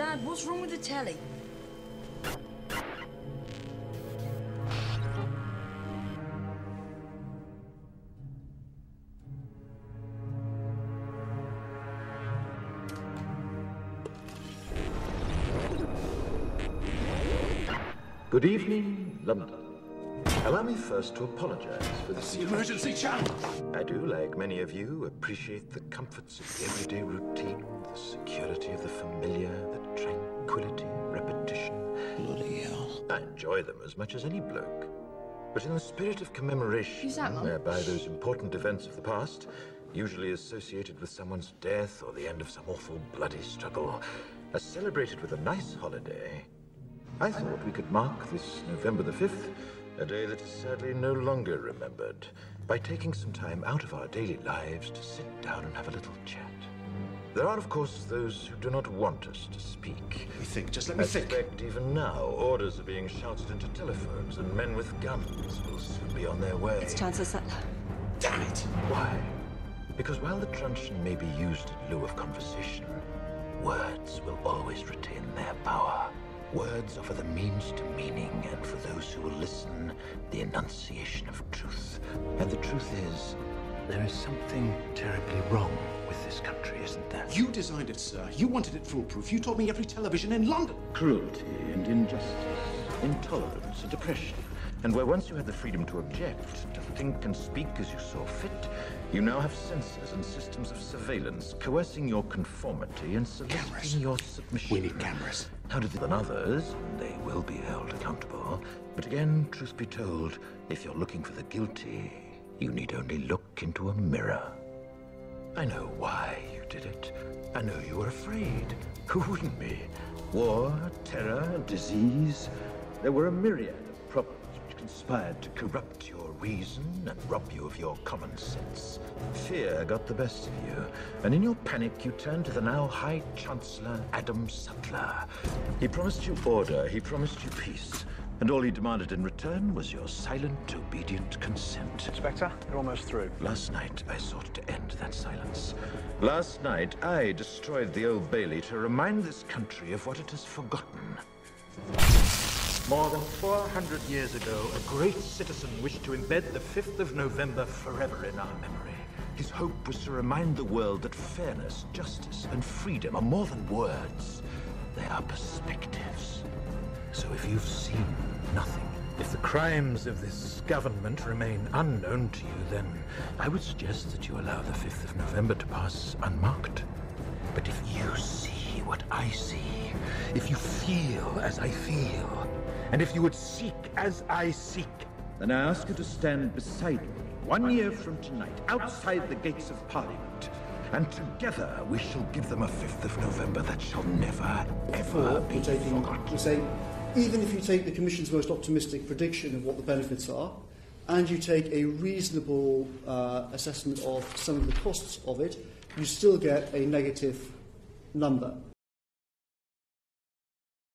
Dad, what's wrong with the telly? Good evening, London. Allow me first to apologize for this. The emergency channel! I do, like many of you, appreciate the comforts of the everyday routine, the security of the familiar, the tranquility of repetition. Bloody hell. I enjoy them as much as any bloke. But in the spirit of commemoration, Who's that, Mum? whereby those important events of the past, usually associated with someone's death or the end of some awful bloody struggle, are celebrated with a nice holiday, I thought we could mark this November the 5th, a day that is sadly no longer remembered, by taking some time out of our daily lives to sit down and have a little chat. There are, of course, those who do not want us to speak. Let me think, just let me think. I suspect even now, orders are being shouted into telephones, and men with guns will soon be on their way. It's Chancellor Sutler. Damn it! Why? Because while the truncheon may be used in lieu of conversation, words will always retain their power. Words offer the means to meaning, and for those who will listen, the enunciation of truth. And the truth is, there is something terribly wrong with this country, isn't there? You designed it, sir. You wanted it foolproof. You told me every television in London. Cruelty and injustice, intolerance and oppression. And where once you had the freedom to object, to think and speak as you saw fit, you now have censors and systems of surveillance coercing your conformity and soliciting your submission. We need cameras. How did than others, they will be held accountable. But again, truth be told, if you're looking for the guilty, you need only look into a mirror. I know why you did it. I know you were afraid. Who wouldn't be? War, terror, disease. There were a myriad of problems which conspired to corrupt your reason and rob you of your common sense. Fear got the best of you, and in your panic you turned to the now High Chancellor Adam Sutler. He promised you order, he promised you peace, and all he demanded in return was your silent, obedient consent. Inspector, you're almost through. Last night, I sought to end that silence. Last night, I destroyed the Old Bailey to remind this country of what it has forgotten. More than 400 years ago, a great citizen wished to embed the 5th of November forever in our memory. His hope was to remind the world that fairness, justice, and freedom are more than words. They are perspectives. So if you've seen nothing, if the crimes of this government remain unknown to you, then I would suggest that you allow the 5th of November to pass unmarked. But if you see what I see, if you feel as I feel, and if you would seek as I seek, then I ask you to stand beside me 1 year from tonight, outside the gates of Parliament. And together we shall give them a 5th of November that shall never, ever be forgotten. Even if you take the Commission's most optimistic prediction of what the benefits are, and you take a reasonable assessment of some of the costs of it, you still get a negative number.